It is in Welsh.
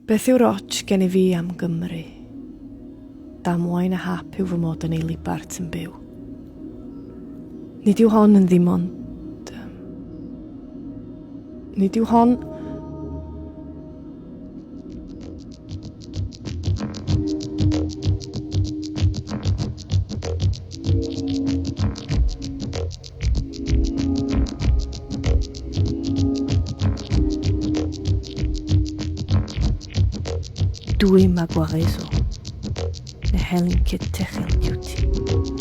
Beth yw'r och gen I fi am Gymru? Damwain a hap yw fy mod yn ei libart yn byw. Nid yw hon yn ddim ond... Nid yw hon... Dwi ma gwareso. Ne helin ke techel cutie.